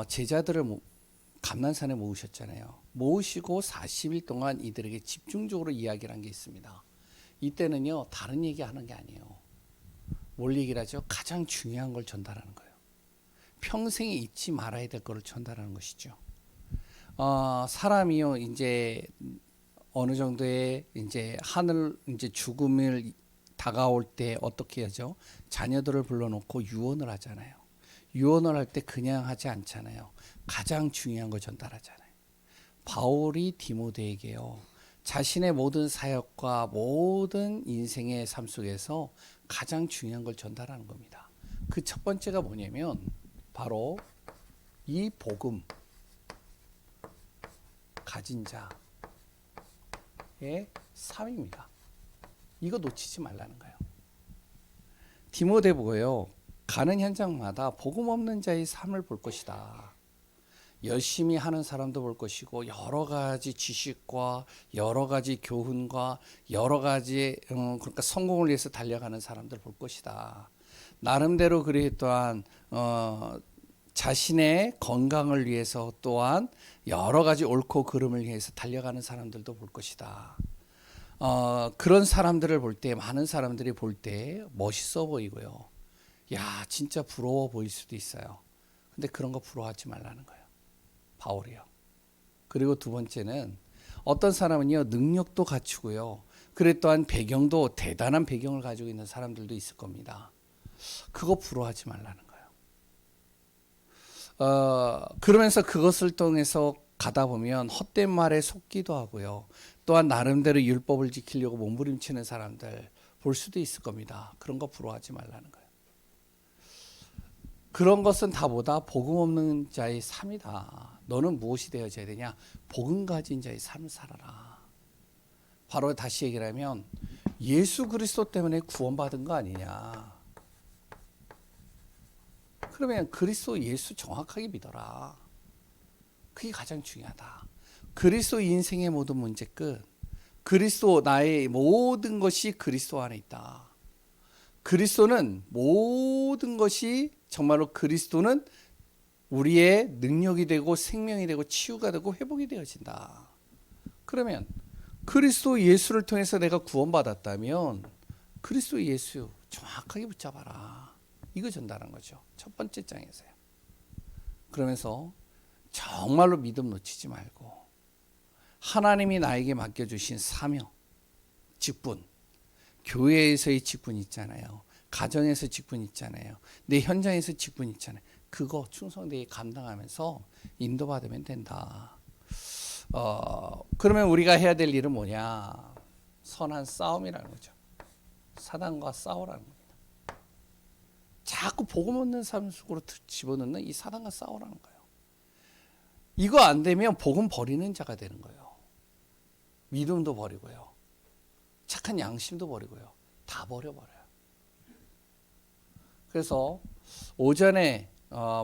제자들을 감난산에 모으셨잖아요. 모으시고 40일 동안 이들에게 집중적으로 이야기를 한 게 있습니다. 이때는요, 다른 얘기 하는 게 아니에요. 뭘 얘기를 하죠? 가장 중요한 걸 전달하는 거예요. 평생에 잊지 말아야 될 거를 전달하는 것이죠. 사람이요, 이제 어느 정도의 이제 하늘, 이제 죽음을 다가올 때 어떻게 하죠? 자녀들을 불러놓고 유언을 하잖아요. 유언을 할 때 그냥 하지 않잖아요. 가장 중요한 걸 전달하잖아요. 바울이 디모데에게요, 자신의 모든 사역과 모든 인생의 삶 속에서 가장 중요한 걸 전달하는 겁니다. 그 첫 번째가 뭐냐면 바로 이 복음 가진 자의 삶입니다. 이거 놓치지 말라는 거예요. 디모데 보고요, 가는 현장마다 복음 없는 자의 삶을 볼 것이다. 열심히 하는 사람도 볼 것이고, 여러 가지 지식과 여러 가지 교훈과 여러 가지 그러니까 성공을 위해서 달려가는 사람들 볼 것이다. 나름대로 그리 또한 자신의 건강을 위해서 또한 여러 가지 옳고 그름을 위해서 달려가는 사람들도 볼 것이다. 그런 사람들을 볼 때, 많은 사람들이 볼 때 멋있어 보이고요. 야, 진짜 부러워 보일 수도 있어요. 근데 그런 거 부러워하지 말라는 거예요. 바울이요. 그리고 두 번째는 어떤 사람은요, 능력도 갖추고요, 그래 또한 배경도 대단한 배경을 가지고 있는 사람들도 있을 겁니다. 그거 부러워하지 말라는 거예요. 그러면서 그것을 통해서 가다 보면 헛된 말에 속기도 하고요, 또한 나름대로 율법을 지키려고 몸부림치는 사람들 볼 수도 있을 겁니다. 그런 거 부러워하지 말라는 거예요. 그런 것은 다보다 복음 없는 자의 삶이다. 너는 무엇이 되어져야 되냐? 복음 가진 자의 삶을 살아라. 바로 다시 얘기를 하면 예수 그리스도 때문에 구원받은 거 아니냐. 그러면 그리스도 예수 정확하게 믿어라. 그게 가장 중요하다. 그리스도 인생의 모든 문제 끝. 그리스도, 나의 모든 것이 그리스도 안에 있다. 그리스도는 모든 것이, 정말로 그리스도는 우리의 능력이 되고 생명이 되고 치유가 되고 회복이 되어진다. 그러면 그리스도 예수를 통해서 내가 구원받았다면 그리스도 예수 정확하게 붙잡아라. 이거 전달한 거죠. 첫 번째 장에서요. 그러면서 정말로 믿음 놓치지 말고 하나님이 나에게 맡겨주신 사명, 직분, 교회에서의 직분 있잖아요. 가정에서 직분 있잖아요. 내 현장에서 직분 있잖아요. 그거 충성되게 감당하면서 인도받으면 된다. 그러면 우리가 해야 될 일은 뭐냐? 선한 싸움이라는 거죠. 사단과 싸우라는 겁니다. 자꾸 복음 없는 삶 속으로 집어넣는 이 사단과 싸우라는 거예요. 이거 안 되면 복음 버리는 자가 되는 거예요. 믿음도 버리고요, 착한 양심도 버리고요, 다 버려버려요. 그래서 오전에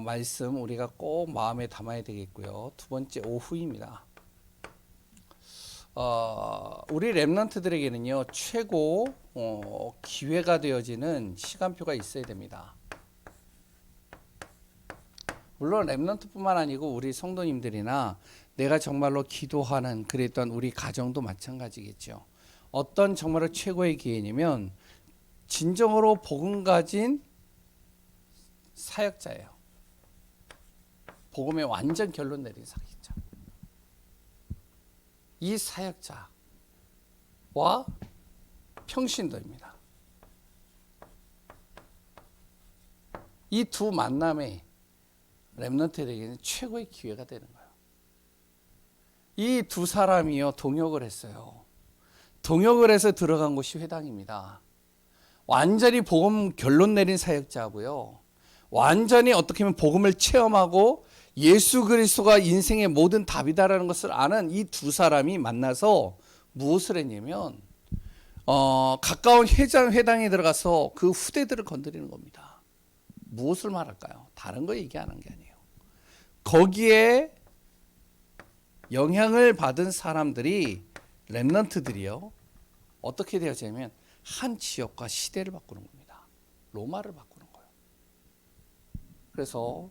말씀 우리가 꼭 마음에 담아야 되겠고요. 두 번째, 오후입니다. 우리 렘넌트들에게는요, 최고 기회가 되어지는 시간표가 있어야 됩니다. 물론 렘넌트뿐만 아니고 우리 성도님들이나 내가 정말로 기도하는 그랬던 우리 가정도 마찬가지겠죠. 어떤 정말로 최고의 기회냐면 진정으로 복음 가진 사역자예요. 복음에 완전 결론 내린 사역자. 이 사역자와 평신도입니다. 이 두 만남에 렘넌트들에게는 최고의 기회가 되는 거예요. 이 두 사람이요, 동역을 했어요. 동역을 해서 들어간 곳이 회당입니다. 완전히 복음 결론 내린 사역자고요, 완전히 어떻게 보면 복음을 체험하고 예수 그리스도가 인생의 모든 답이다라는 것을 아는 이 두 사람이 만나서 무엇을 했냐면 가까운 회당에 들어가서 그 후대들을 건드리는 겁니다. 무엇을 말할까요? 다른 거 얘기하는 게 아니에요. 거기에 영향을 받은 사람들이, 렘넌트들이요, 어떻게 되어지냐면 한 지역과 시대를 바꾸는 겁니다. 로마를 바꾸는 거예요. 그래서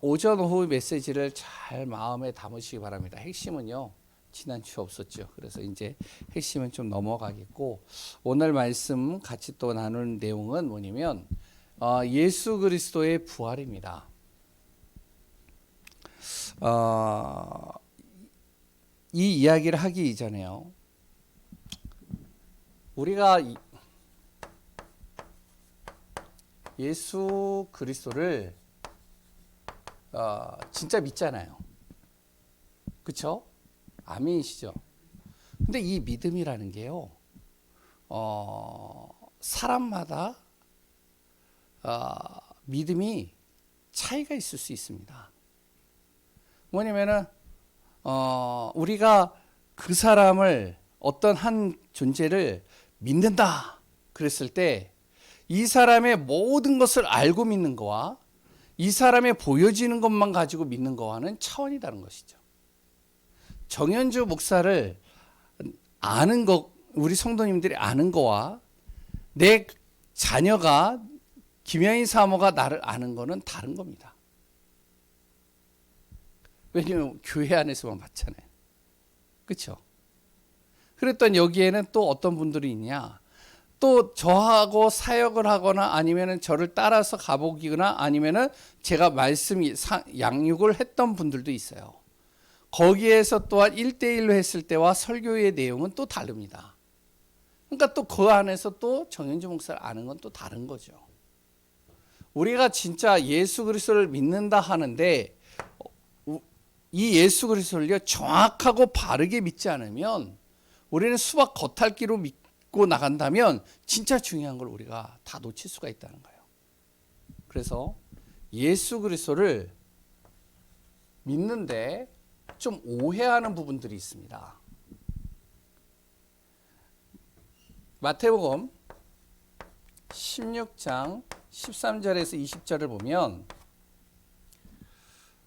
오전 오후 메시지를 잘 마음에 담으시기 바랍니다. 핵심은요. 지난주에 없었죠. 그래서 이제 핵심은 좀 넘어가겠고 오늘 말씀 같이 또 나눌 내용은 뭐냐면 예수 그리스도의 부활입니다. 이 이야기를 하기 이전에요. 우리가 예수 그리스도를 진짜 믿잖아요. 그렇죠? 아멘이시죠? 근데 이 믿음이라는 게요. 사람마다 믿음이 차이가 있을 수 있습니다. 뭐냐면은 우리가 그 사람을 어떤 한 존재를 믿는다 그랬을 때 이 사람의 모든 것을 알고 믿는 거와 이 사람의 보여지는 것만 가지고 믿는 거와는 차원이 다른 것이죠. 정현주 목사를 아는 것, 우리 성도님들이 아는 거와 내 자녀가 김영희 사모가 나를 아는 거는 다른 겁니다. 왜냐하면 교회 안에서만 봤잖아요. 그렇죠? 그랬더니 여기에는 또 어떤 분들이 있냐? 또 저하고 사역을 하거나 아니면은 저를 따라서 가보기거나 아니면은 제가 양육을 했던 분들도 있어요. 거기에서 또한 1대1로 했을 때와 설교의 내용은 또 다릅니다. 그러니까 또 그 안에서 또 정현주 목사를 아는 건 또 다른 거죠. 우리가 진짜 예수 그리스도를 믿는다 하는데 이 예수 그리스도를 정확하고 바르게 믿지 않으면 우리는 수박 겉핥기로 믿고 나간다면 진짜 중요한 걸 우리가 다 놓칠 수가 있다는 거예요. 그래서 예수 그리스도를 믿는데 좀 오해하는 부분들이 있습니다. 마태복음 16장 13절에서 20절을 보면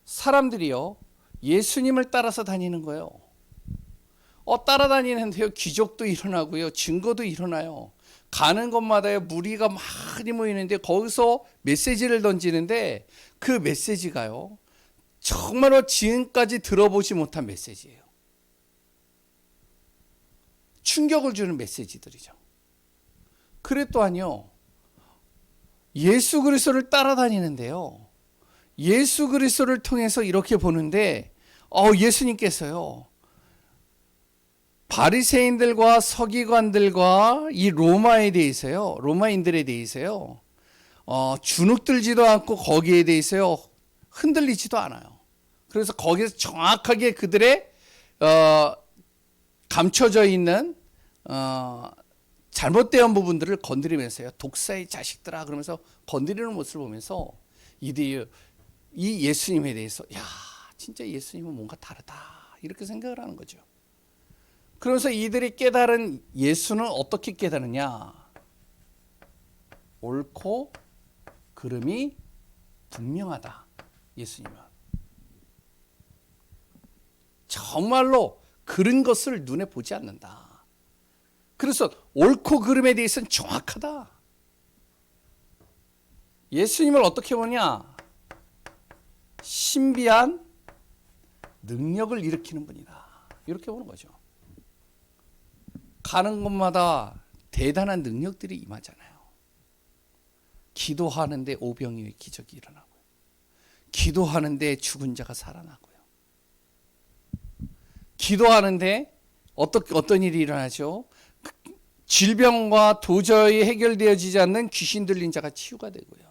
사람들이요 예수님을 따라서 다니는 거예요. 따라다니는데요 기적도 일어나고요 증거도 일어나요. 가는 곳마다 무리가 많이 모이는데 거기서 메시지를 던지는데 그 메시지가요 정말로 지금까지 들어보지 못한 메시지예요. 충격을 주는 메시지들이죠. 그래 또한요 예수 그리스도를 따라다니는데요 예수 그리스도를 통해서 이렇게 보는데 예수님께서요 바리새인들과 서기관들과 이 로마인들에 대해서요 주눅들지도 않고 거기에 대해서요 흔들리지도 않아요. 그래서 거기서 정확하게 그들의 감춰져 있는 잘못된 부분들을 건드리면서요 독사의 자식들아 그러면서 건드리는 모습을 보면서 이 예수님에 대해서 야 진짜 예수님은 뭔가 다르다 이렇게 생각을 하는 거죠. 그러면서 이들이 깨달은 예수는 어떻게 깨달으냐? 옳고 그름이 분명하다. 예수님은 정말로 그른 것을 눈에 보지 않는다. 그래서 옳고 그름에 대해서는 정확하다. 예수님을 어떻게 보냐? 신비한 능력을 일으키는 분이다. 이렇게 보는 거죠. 가는 곳마다 대단한 능력들이 임하잖아요. 기도하는데 오병이의 기적이 일어나고요. 기도하는데 죽은 자가 살아나고요. 기도하는데 어떤 일이 일어나죠? 질병과 도저히 해결되어지지 않는 귀신 들린 자가 치유가 되고요.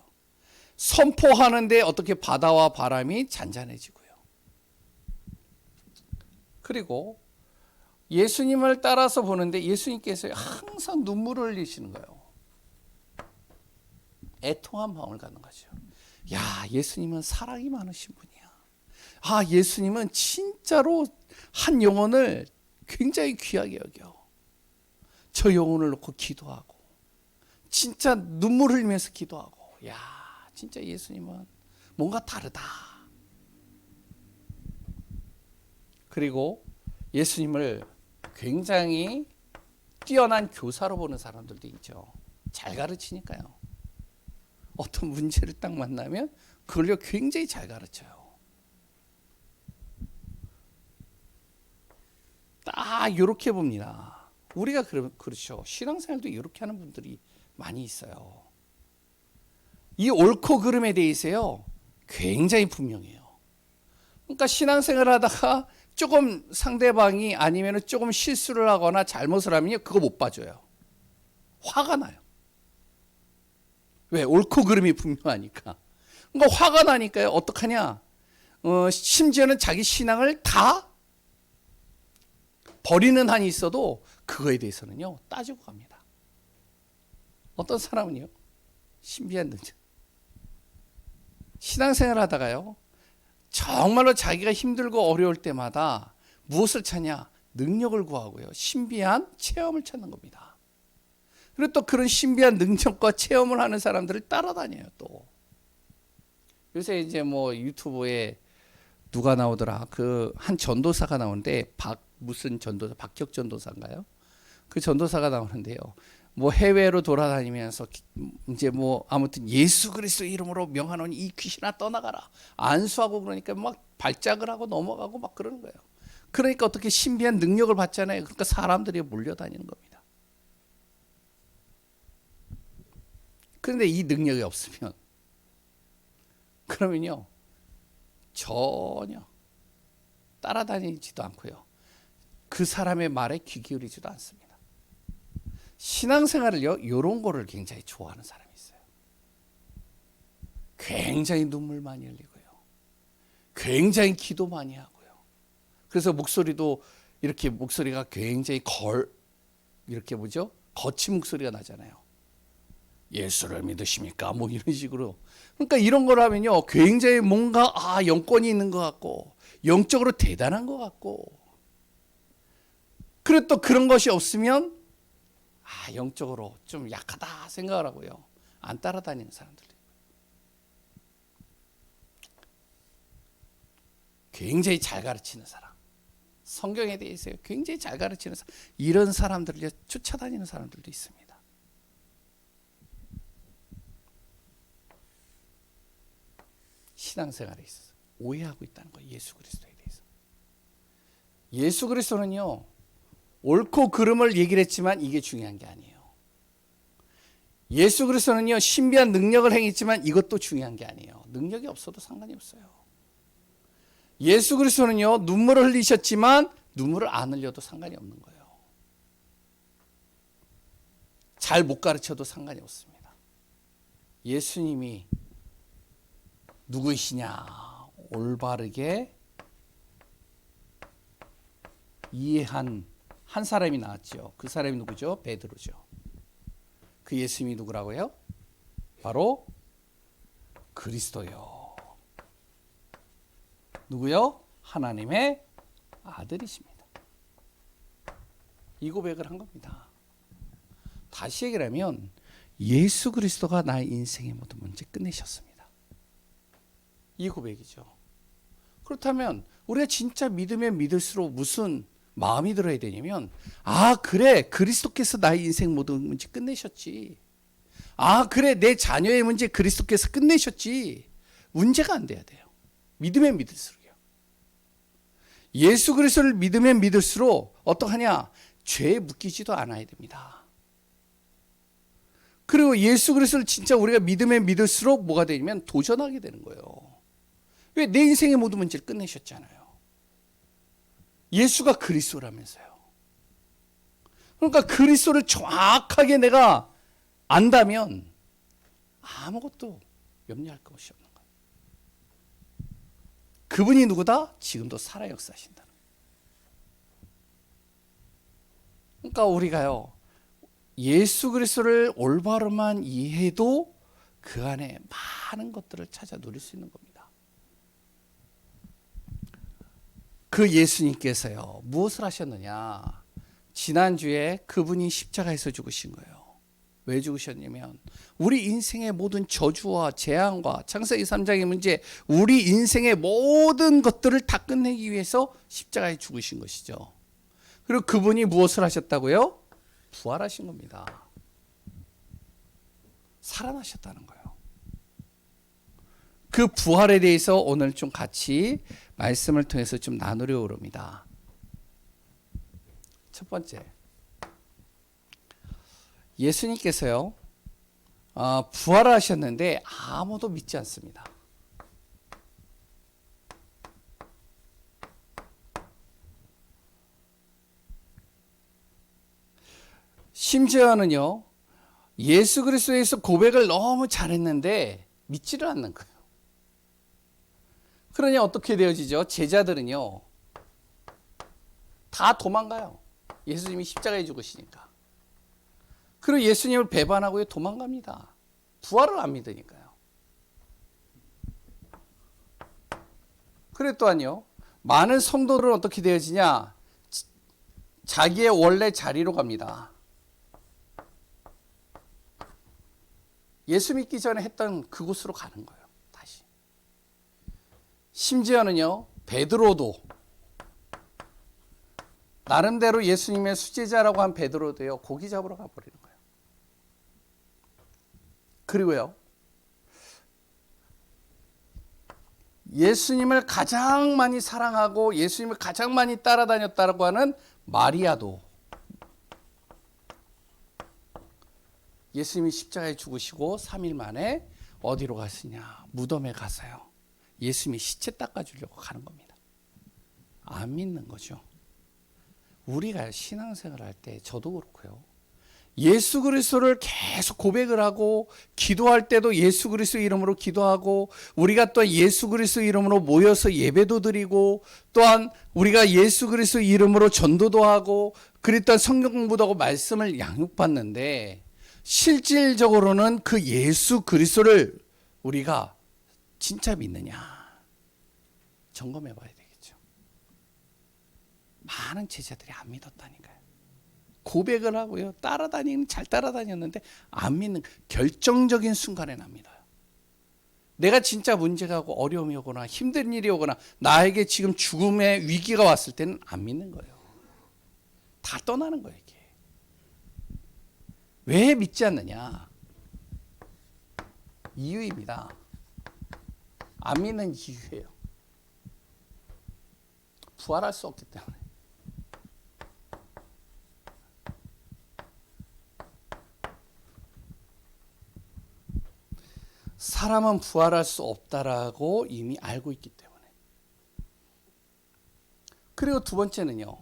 선포하는데 어떻게 바다와 바람이 잔잔해지고요. 그리고 예수님을 따라서 보는데 예수님께서 항상 눈물을 흘리시는 거예요. 애통한 마음을 갖는 거죠. 야, 예수님은 사랑이 많으신 분이야. 예수님은 진짜로 한 영혼을 굉장히 귀하게 여겨. 저 영혼을 놓고 기도하고 진짜 눈물 흘리면서 기도하고 야, 진짜 예수님은 뭔가 다르다. 그리고 예수님을 굉장히 뛰어난 교사로 보는 사람들도 있죠. 잘 가르치니까요. 어떤 문제를 딱 만나면 그걸요 굉장히 잘 가르쳐요. 딱 이렇게 봅니다. 우리가 그렇죠. 신앙생활도 이렇게 하는 분들이 많이 있어요. 이 옳고 그름에 대해서요 굉장히 분명해요. 그러니까 신앙생활을 하다가 조금 상대방이 아니면 조금 실수를 하거나 잘못을 하면요 그거 못 봐줘요. 화가 나요. 왜? 옳고 그름이 분명하니까. 그러니까 화가 나니까요 어떡하냐, 심지어는 자기 신앙을 다 버리는 한이 있어도 그거에 대해서는요 따지고 갑니다. 어떤 사람은요 신비한 능력, 신앙생활 하다가요 정말로 자기가 힘들고 어려울 때마다 무엇을 찾냐, 능력을 구하고요 신비한 체험을 찾는 겁니다. 그리고 또 그런 신비한 능력과 체험을 하는 사람들을 따라다녀요. 또 요새 이제 뭐 유튜브에 누가 나오더라, 그 한 전도사가 나오는데 무슨 전도사, 박혁 전도사인가요? 그 전도사가 나오는데요. 뭐 해외로 돌아다니면서 이제 뭐 아무튼 예수 그리스도 이름으로 명하노니 이 귀신아 떠나가라 안수하고 그러니까 막 발작을 하고 넘어가고 막 그러는 거예요. 그러니까 어떻게 신비한 능력을 받잖아요. 그러니까 사람들이 몰려다니는 겁니다. 그런데 이 능력이 없으면 그러면요 전혀 따라다니지도 않고요 그 사람의 말에 귀 기울이지도 않습니다. 신앙생활을요 이런 거를 굉장히 좋아하는 사람이 있어요. 굉장히 눈물 많이 흘리고요 굉장히 기도 많이 하고요 그래서 목소리도 이렇게 목소리가 굉장히 이렇게 뭐죠, 거친 목소리가 나잖아요. 예수를 믿으십니까? 뭐 이런 식으로. 그러니까 이런 걸 하면요 굉장히 뭔가 영권이 있는 것 같고 영적으로 대단한 것 같고, 그리고 또 그런 것이 없으면 영적으로 좀 약하다 생각을 하고요 안 따라다니는 사람들, 굉장히 잘 가르치는 사람, 성경에 대해서 굉장히 잘 가르치는 사람, 이런 사람들을 쫓아다니는 사람들도 있습니다. 신앙생활에 있어서 오해하고 있다는 거예요. 예수 그리스도에 대해서. 예수 그리스도는요 옳고 그름을 얘기를 했지만 이게 중요한 게 아니에요. 예수 그리스도는요 신비한 능력을 행했지만 이것도 중요한 게 아니에요. 능력이 없어도 상관이 없어요. 예수 그리스도는요 눈물을 흘리셨지만 눈물을 안 흘려도 상관이 없는 거예요. 잘 못 가르쳐도 상관이 없습니다. 예수님이 누구이시냐 올바르게 이해한 한 사람이 나왔죠. 그 사람이 누구죠? 베드로죠. 그 예수님이 누구라고요? 바로 그리스도요. 누구요? 하나님의 아들이십니다. 이 고백을 한 겁니다. 다시 얘기를 하면 예수 그리스도가 나의 인생의 모든 문제 끝내셨습니다. 이 고백이죠. 그렇다면 우리가 진짜 믿으면 믿을수록 무슨 마음이 들어야 되냐면, 그래 그리스도께서 나의 인생 모든 문제 끝내셨지. 그래 내 자녀의 문제 그리스도께서 끝내셨지. 문제가 안 돼야 돼요. 믿으면 믿을수록요. 예수 그리스도를 믿으면 믿을수록 어떡하냐, 죄에 묶이지도 않아야 됩니다. 그리고 예수 그리스도를 진짜 우리가 믿으면 믿을수록 뭐가 되냐면 도전하게 되는 거예요. 왜? 내 인생의 모든 문제를 끝내셨잖아요. 예수가 그리스도라면서요. 그러니까 그리스도를 정확하게 내가 안다면 아무것도 염려할 것이 없는 거예요. 그분이 누구다? 지금도 살아 역사하신다는 거예요. 그러니까 우리가요 예수 그리스도를 올바로만 이해해도 그 안에 많은 것들을 찾아 누릴 수 있는 겁니다. 그 예수님께서요 무엇을 하셨느냐, 지난주에 그분이 십자가에서 죽으신 거예요. 왜 죽으셨냐면 우리 인생의 모든 저주와 재앙과 창세기 3장의 문제, 우리 인생의 모든 것들을 다 끝내기 위해서 십자가에 죽으신 것이죠. 그리고 그분이 무엇을 하셨다고요? 부활하신 겁니다. 살아나셨다는 거예요. 그 부활에 대해서 오늘 좀 같이 말씀을 통해서 좀 나누려고 합니다. 첫 번째, 예수님께서요 부활하셨는데 아무도 믿지 않습니다. 심지어는요 예수 그리스도에서 고백을 너무 잘했는데 믿지를 않는 거예요. 그러니 어떻게 되어지죠? 제자들은요 다 도망가요. 예수님이 십자가에 죽으시니까. 그리고 예수님을 배반하고 도망갑니다. 부활을 안 믿으니까요. 그래 또한요 많은 성도들은 어떻게 되어지냐, 자기의 원래 자리로 갑니다. 예수 믿기 전에 했던 그곳으로 가는 거예요. 다시. 심지어는요 베드로도, 나름대로 예수님의 수제자라고 한 베드로도요 고기 잡으러 가버리는 거예요. 그리고요 예수님을 가장 많이 사랑하고 예수님을 가장 많이 따라다녔다고 하는 마리아도 예수님이 십자가에 죽으시고 3일 만에 어디로 갔으냐, 무덤에 가서요 예수님이 시체 닦아주려고 가는 겁니다. 안 믿는 거죠. 우리가 신앙생활 할 때 저도 그렇고요 예수 그리스도를 계속 고백을 하고 기도할 때도 예수 그리스도 이름으로 기도하고, 우리가 또 예수 그리스도 이름으로 모여서 예배도 드리고, 또한 우리가 예수 그리스도 이름으로 전도도 하고, 그랬던 성경 공부도 하고 말씀을 양육받는데 실질적으로는 그 예수 그리스도를 우리가 진짜 믿느냐 점검해 봐야 되겠죠. 많은 제자들이 안 믿었다니까요. 고백을 하고요 따라다니는, 잘 따라다녔는데 안 믿는 결정적인 순간에 납니다. 내가 진짜 문제가 오고 어려움이 오거나 힘든 일이 오거나 나에게 지금 죽음의 위기가 왔을 때는 안 믿는 거예요. 다 떠나는 거예요. 이게 왜 믿지 않느냐, 이유입니다. 안 믿는 이유예요. 부활할 수 없기 때문에. 사람은 부활할 수 없다라고 이미 알고 있기 때문에. 그리고 두 번째는요,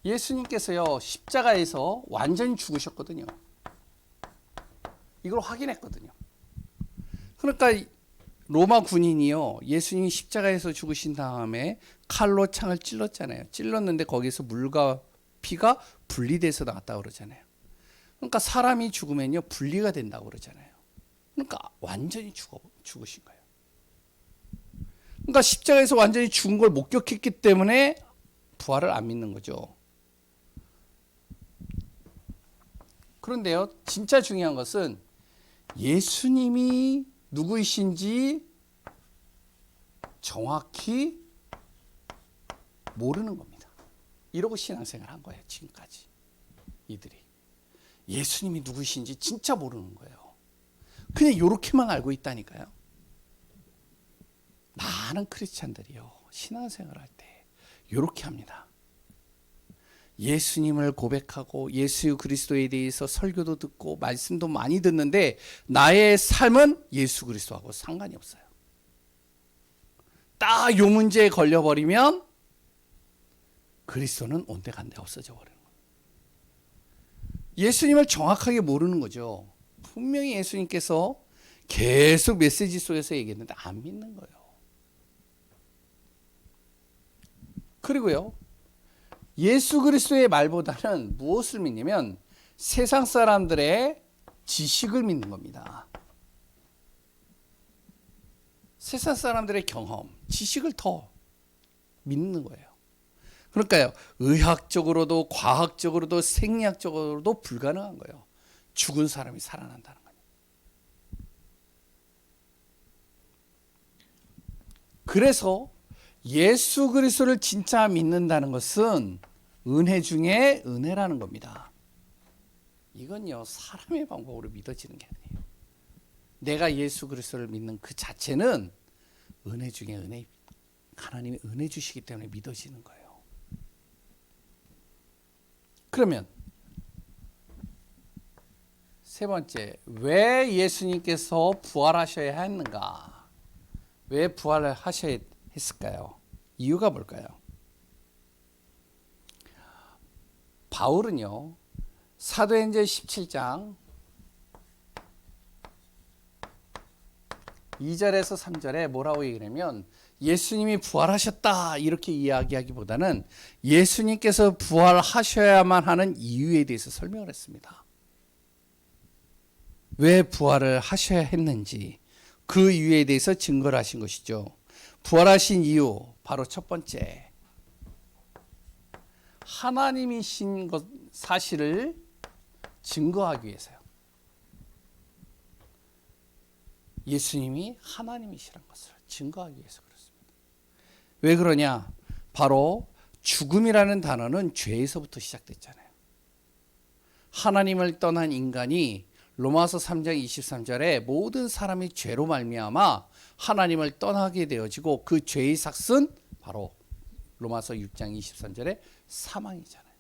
예수님께서요 십자가에서 완전히 죽으셨거든요. 이걸 확인했거든요. 그러니까 로마 군인이요 예수님이 십자가에서 죽으신 다음에 칼로 창을 찔렀잖아요. 찔렀는데 거기서 물과 피가 분리돼서 나왔다고 그러잖아요. 그러니까 사람이 죽으면요 분리가 된다고 그러잖아요. 그러니까 완전히 죽으신 거예요. 그러니까 십자가에서 완전히 죽은 걸 목격했기 때문에 부활을 안 믿는 거죠. 그런데요 진짜 중요한 것은 예수님이 누구이신지 정확히 모르는 겁니다. 이러고 신앙생활 한 거예요. 지금까지 이들이 예수님이 누구이신지 진짜 모르는 거예요. 그냥 이렇게만 알고 있다니까요. 많은 크리스찬들이요 신앙생활 할 때 이렇게 합니다. 예수님을 고백하고 예수 그리스도에 대해서 설교도 듣고 말씀도 많이 듣는데 나의 삶은 예수 그리스도하고 상관이 없어요. 딱 요 문제에 걸려버리면 그리스도는 온데간데 없어져 버리는 거예요. 예수님을 정확하게 모르는 거죠. 분명히 예수님께서 계속 메시지 속에서 얘기했는데 안 믿는 거예요. 그리고요 예수 그리스도의 말보다는 무엇을 믿냐면 세상 사람들의 지식을 믿는 겁니다. 세상 사람들의 경험, 지식을 더 믿는 거예요. 그러니까요 의학적으로도 과학적으로도 생리학적으로도 불가능한 거예요. 죽은 사람이 살아난다는 거예요. 그래서 예수 그리스도를 진짜 믿는다는 것은 은혜 중에 은혜라는 겁니다. 이건요 사람의 방법으로 믿어지는 게 아니에요. 내가 예수 그리스도를 믿는 그 자체는 은혜 중에 은혜, 하나님이 은혜 주시기 때문에 믿어지는 거예요. 그러면 세 번째, 왜 예수님께서 부활하셔야 했는가? 왜 부활을 하셔야 했을까요? 이유가 뭘까요? 바울은요, 사도행전 17장 2절에서 3절에 뭐라고 얘기하냐면 예수님이 부활하셨다 이렇게 이야기하기보다는 예수님께서 부활하셔야만 하는 이유에 대해서 설명을 했습니다. 왜 부활을 하셔야 했는지 그 이유에 대해서 증거를 하신 것이죠. 부활하신 이유 바로 첫 번째, 하나님이신 것 사실을 증거하기 위해서요. 예수님이 하나님이시란 것을 증거하기 위해서 그렇습니다. 왜 그러냐? 바로 죽음이라는 단어는 죄에서부터 시작됐잖아요. 하나님을 떠난 인간이 로마서 3장 23절에 모든 사람이 죄로 말미암아 하나님을 떠나게 되어지고 그 죄의 삭은 바로 로마서 6장 23절에 사망이잖아요.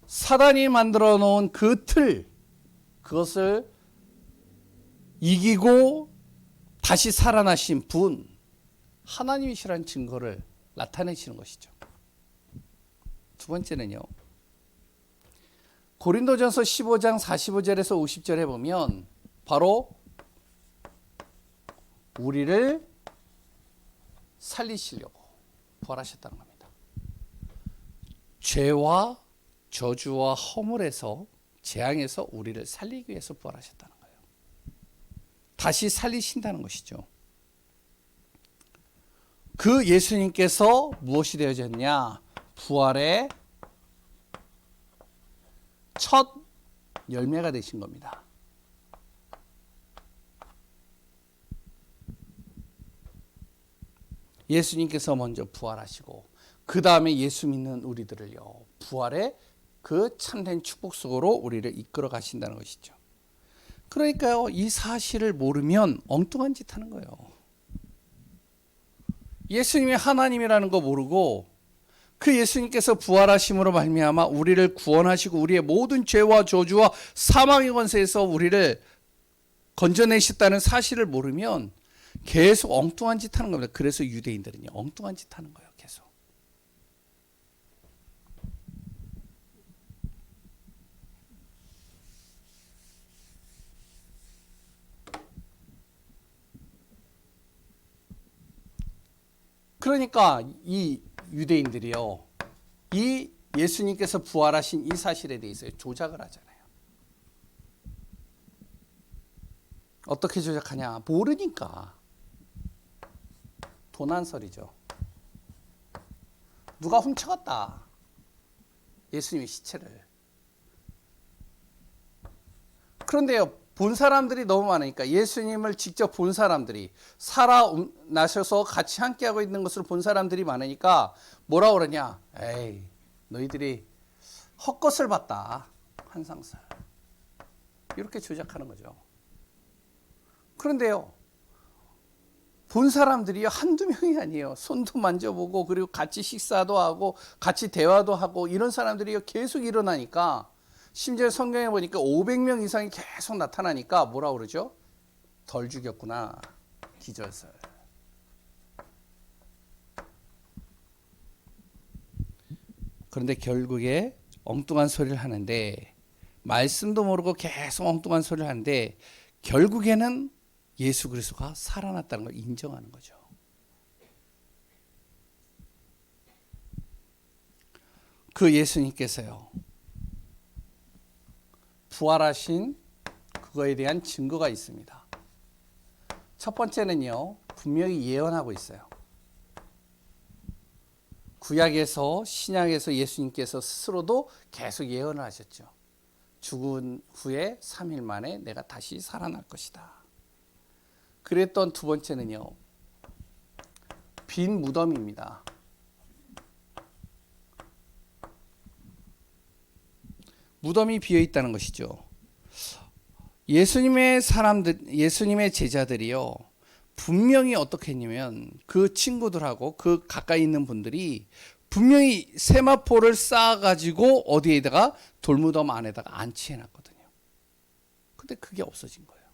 사단이 만들어 놓은 그 틀, 그것을 이기고 다시 살아나신 분, 하나님이시라는 증거를 나타내시는 것이죠. 두 번째는요, 고린도전서 15장 45절에서 50절에 보면 바로 우리를 살리시려고 부활하셨다는 겁니다. 죄와 저주와 허물에서, 재앙에서 우리를 살리기 위해서 부활하셨다는 거예요. 다시 살리신다는 것이죠. 그 예수님께서 무엇이 되어졌냐? 부활의 첫 열매가 되신 겁니다. 예수님께서 먼저 부활하시고 그 다음에 예수 믿는 우리들을요, 부활의 그 참된 축복 속으로 우리를 이끌어 가신다는 것이죠. 그러니까요, 이 사실을 모르면 엉뚱한 짓 하는 거예요. 예수님이 하나님이라는 거 모르고 그 예수님께서 부활하심으로 말미암아 우리를 구원하시고 우리의 모든 죄와 저주와 사망의 권세에서 우리를 건져내셨다는 사실을 모르면 계속 엉뚱한 짓 하는 겁니다. 그래서 유대인들은요, 엉뚱한 짓 하는 거예요, 계속. 그러니까 이 유대인들이요, 이 예수님께서 부활하신 이 사실에 대해서 조작을 하잖아요. 어떻게 조작하냐? 모르니까. 도난설이죠. 누가 훔쳐갔다, 예수님의 시체를. 그런데요, 본 사람들이 너무 많으니까, 예수님을 직접 본 사람들이, 살아나셔서 같이 함께하고 있는 것을 본 사람들이 많으니까 뭐라 그러냐? 에이, 너희들이 헛것을 봤다, 환상설. 이렇게 조작하는 거죠. 그런데요, 본 사람들이 한두 명이 아니에요. 손도 만져보고 그리고 같이 식사도 하고 같이 대화도 하고 이런 사람들이 계속 일어나니까, 심지어 성경에 보니까 500명 이상이 계속 나타나니까 뭐라 그러죠? 덜 죽였구나, 기절설. 그런데 결국에 엉뚱한 소리를 하는데, 말씀도 모르고 계속 엉뚱한 소리를 하는데 결국에는 예수 그리스도가 살아났다는 걸 인정하는 거죠. 그 예수님께서요, 부활하신 그거에 대한 증거가 있습니다. 첫 번째는요, 분명히 예언하고 있어요. 구약에서, 신약에서 예수님께서 스스로도 계속 예언을 하셨죠. 죽은 후에 3일 만에 내가 다시 살아날 것이다. 그랬던 두 번째는요, 빈 무덤입니다. 무덤이 비어 있다는 것이죠. 예수님의 제자들이요, 분명히 어떻게 했냐면 그 친구들하고 그 가까이 있는 분들이 분명히 세마포를 쌓아가지고 어디에다가 돌무덤 안에다가 안치해놨거든요. 근데 그게 없어진 거예요.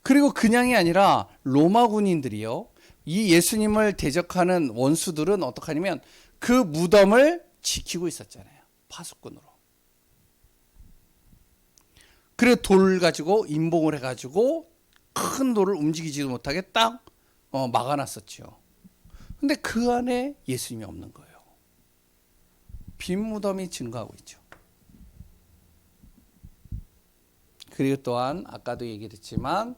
그리고 그냥이 아니라 로마 군인들이요, 이 예수님을 대적하는 원수들은 어떻게 하냐면 그 무덤을 지키고 있었잖아요. 파수꾼으로. 그리고 돌 가지고 임봉을 해가지고 큰 돌을 움직이지도 못하게 딱 막아놨었죠. 근데 그 안에 예수님이 없는 거예요. 빈 무덤이 증거하고 있죠. 그리고 또한 아까도 얘기했지만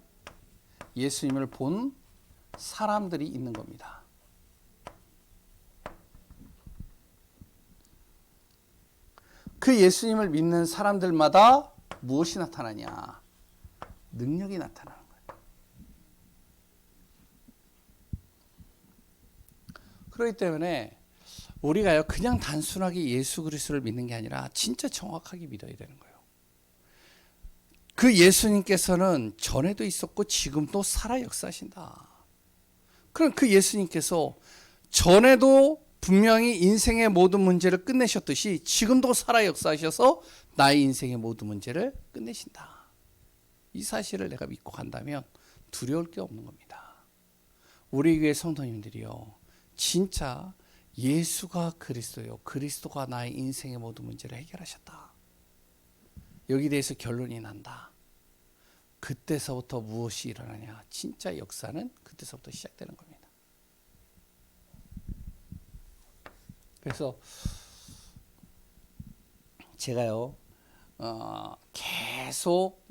예수님을 본 사람들이 있는 겁니다. 그 예수님을 믿는 사람들마다 무엇이 나타나냐? 능력이 나타나는 거예요. 그렇기 때문에 우리가요, 그냥 단순하게 예수 그리스도를 믿는 게 아니라 진짜 정확하게 믿어야 되는 거예요. 그 예수님께서는 전에도 있었고 지금도 살아 역사하신다. 그럼 그 예수님께서 전에도 분명히 인생의 모든 문제를 끝내셨듯이 지금도 살아 역사하셔서 나의 인생의 모든 문제를 끝내신다. 이 사실을 내가 믿고 간다면 두려울 게 없는 겁니다. 우리 교회 성도님들이요, 진짜 예수가 그리스도요, 그리스도가 나의 인생의 모든 문제를 해결하셨다. 여기 대해서 결론이 난다. 그때서부터 무엇이 일어나냐? 진짜 역사는 그때서부터 시작되는 겁니다. 그래서 제가요, 계속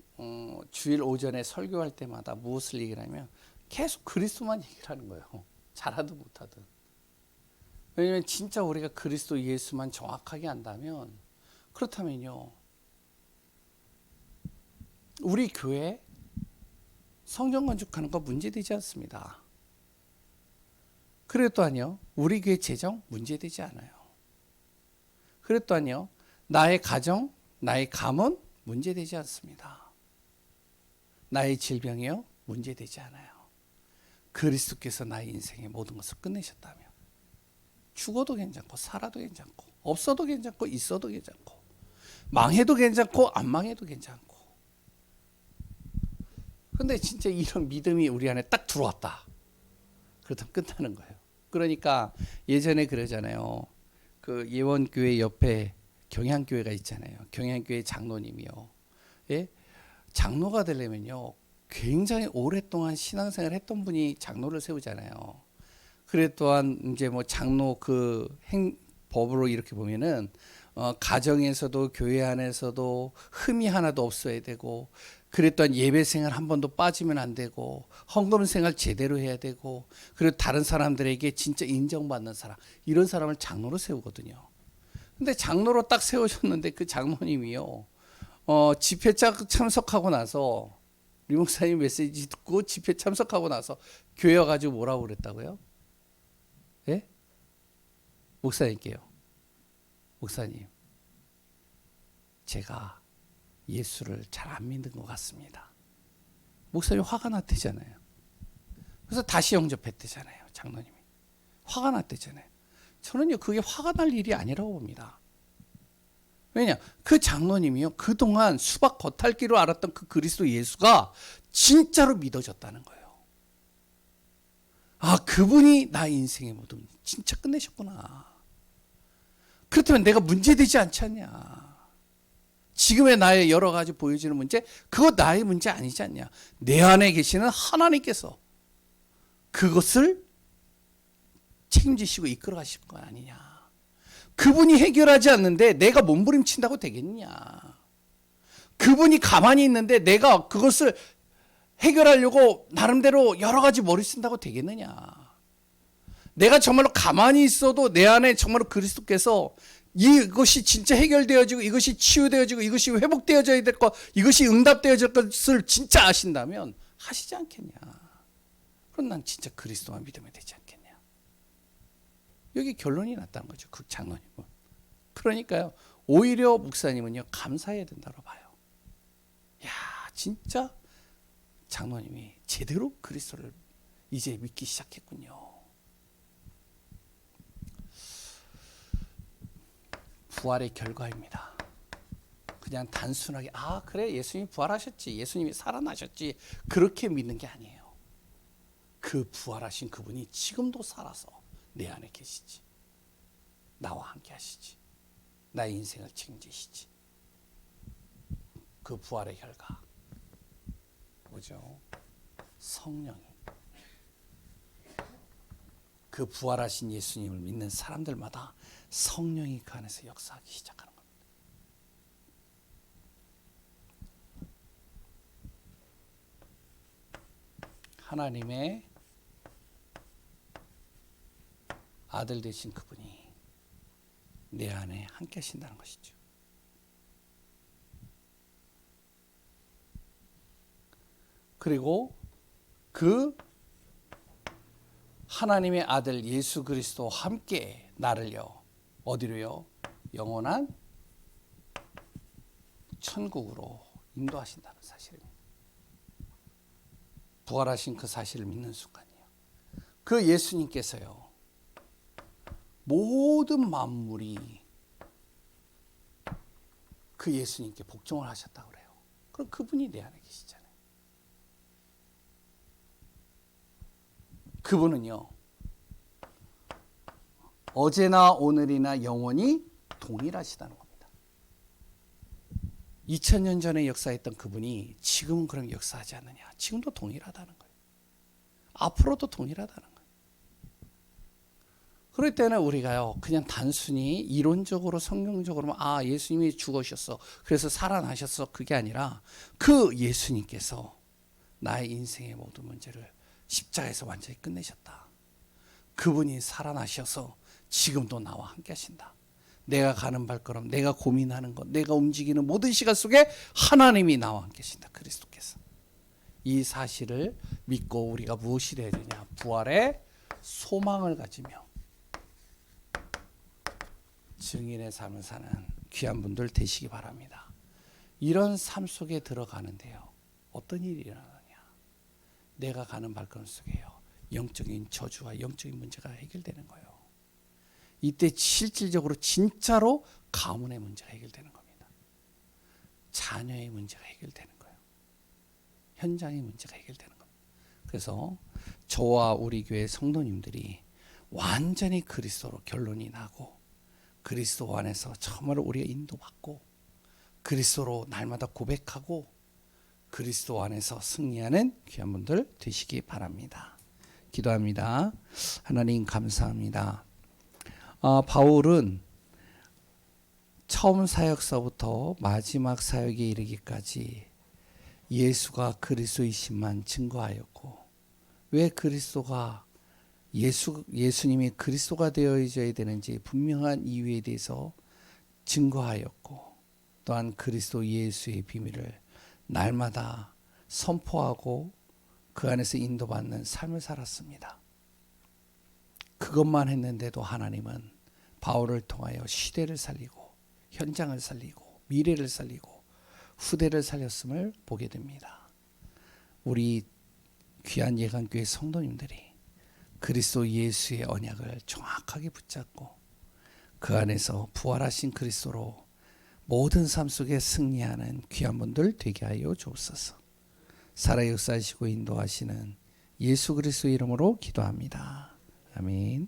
주일 오전에 설교할 때마다 무엇을 얘기를 하면 계속 그리스도만 얘기를 하는 거예요. 잘하든 못하든. 왜냐하면 진짜 우리가 그리스도 예수만 정확하게 안다면, 그렇다면요, 우리 교회 성전 건축하는 거 문제되지 않습니다. 그래도 아니요, 우리 교회 재정 문제되지 않아요. 그래도 아니요, 나의 가정, 나의 가문 문제되지 않습니다. 나의 질병이요 문제되지 않아요. 그리스도께서 나의 인생의 모든 것을 끝내셨다면 죽어도 괜찮고 살아도 괜찮고 없어도 괜찮고 있어도 괜찮고 망해도 괜찮고 안 망해도 괜찮고. 근데 진짜 이런 믿음이 우리 안에 딱 들어왔다. 그렇다면 끝나는 거예요. 그러니까 예전에 그러잖아요. 그 예원교회 옆에 경향교회가 있잖아요. 경향교회 장로님이요, 예? 장로가 되려면요 굉장히 오랫동안 신앙생활을 했던 분이 장로를 세우잖아요. 그래 또한 이제 뭐 장로 그 법으로 이렇게 보면은 가정에서도 교회 안에서도 흠이 하나도 없어야 되고, 그랬더니 예배 생활 한 번도 빠지면 안 되고, 헌금 생활 제대로 해야 되고, 그리고 다른 사람들에게 진짜 인정받는 사람, 이런 사람을 장로로 세우거든요. 근데 장로로 딱 세우셨는데 그 장로님이요, 집회 참석하고 나서, 리 목사님 메시지 듣고 집회 참석하고 나서 교회 와가지고 뭐라고 그랬다고요? 예? 목사님께요. 목사님, 제가 예수를 잘 안 믿는 것 같습니다. 목사님 화가 났대잖아요. 그래서 다시 영접했대잖아요. 장로님이 화가 났대잖아요. 저는요 그게 화가 날 일이 아니라고 봅니다. 왜냐, 그 장로님이요 그동안 수박 겉핥기로 알았던 그 그리스도 예수가 진짜로 믿어졌다는 거예요. 아, 그분이 나의 인생의 모든 진짜 끝내셨구나. 그렇다면 내가 문제되지 않지 않냐. 지금의 나의 여러 가지 보여지는 문제, 그거 나의 문제 아니지 않냐. 내 안에 계시는 하나님께서 그것을 책임지시고 이끌어 가실 거 아니냐. 그분이 해결하지 않는데 내가 몸부림친다고 되겠냐. 그분이 가만히 있는데 내가 그것을 해결하려고 나름대로 여러 가지 머리 쓴다고 되겠느냐. 내가 정말로 가만히 있어도 내 안에 정말로 그리스도께서 이것이 진짜 해결되어지고 이것이 치유되어지고 이것이 회복되어져야 될 것, 이것이 응답되어질 것을 진짜 아신다면 하시지 않겠냐. 그럼 난 진짜 그리스도만 믿으면 되지 않겠냐. 여기 결론이 났다는 거죠. 그 장로님은. 그러니까요, 오히려 목사님은요 감사해야 된다고 봐요. 야, 진짜 장로님이 제대로 그리스도를 이제 믿기 시작했군요. 부활의 결과입니다. 그냥 단순하게 그래 예수님이 부활하셨지, 예수님이 살아나셨지 그렇게 믿는 게 아니에요. 그 부활하신 그분이 지금도 살아서 내 안에 계시지, 나와 함께 하시지, 나의 인생을 책임지시지. 그 부활의 결과 뭐죠? 성령이, 그 부활하신 예수님을 믿는 사람들마다 성령이 그 안에서 역사하기 시작하는 겁니다. 하나님의 아들 되신 그분이 내 안에 함께 하신다는 것이죠. 그리고 그 하나님의 아들 예수 그리스도와 함께 나를요, 어디로요? 영원한 천국으로 인도하신다는 사실입니다. 부활하신 그 사실을 믿는 순간이에요. 그 예수님께서요, 모든 만물이 그 예수님께 복종을 하셨다고 그래요. 그럼 그분이 내 안에 계시잖아요. 그분은요, 어제나 오늘이나 영원히 동일하시다는 겁니다. 2000년 전에 역사했던 그분이 지금은 그럼 역사하지 않느냐? 지금도 동일하다는 거예요. 앞으로도 동일하다는 거예요. 그럴 때는 우리가요, 그냥 단순히 이론적으로 성경적으로 예수님이 죽으셨어, 그래서 살아나셨어, 그게 아니라 그 예수님께서 나의 인생의 모든 문제를 십자가에서 완전히 끝내셨다. 그분이 살아나셔서 지금도 나와 함께 하신다. 내가 가는 발걸음, 내가 고민하는 것, 내가 움직이는 모든 시간 속에 하나님이 나와 함께 하신다. 그리스도께서. 이 사실을 믿고 우리가 무엇이 해야 되냐? 부활의 소망을 가지며 증인의 삶을 사는 귀한 분들 되시기 바랍니다. 이런 삶 속에 들어가는데요, 어떤 일이 일어나느냐? 내가 가는 발걸음 속에요, 영적인 저주와 영적인 문제가 해결되는 거예요. 이때 실질적으로 진짜로 가문의 문제가 해결되는 겁니다. 자녀의 문제가 해결되는 거예요. 현장의 문제가 해결되는 겁니다. 그래서 저와 우리 교회 성도님들이 완전히 그리스도로 결론이 나고, 그리스도 안에서 정말 우리가 인도받고, 그리스도로 날마다 고백하고, 그리스도 안에서 승리하는 귀한 분들 되시기 바랍니다. 기도합니다. 하나님 감사합니다. 바울은 처음 사역서부터 마지막 사역에 이르기까지 예수가 그리스도이심만 증거하였고, 왜 그리스도가 예수님이 그리스도가 되어져야 되는지 분명한 이유에 대해서 증거하였고, 또한 그리스도 예수의 비밀을 날마다 선포하고 그 안에서 인도받는 삶을 살았습니다. 그것만 했는데도 하나님은 바울을 통하여 시대를 살리고 현장을 살리고 미래를 살리고 후대를 살렸음을 보게 됩니다. 우리 귀한 예강교회 성도님들이 그리스도 예수의 언약을 정확하게 붙잡고 그 안에서 부활하신 그리스도로 모든 삶 속에 승리하는 귀한 분들 되게 하여 주옵소서. 살아 역사하시고 인도하시는 예수 그리스도 이름으로 기도합니다. 아멘.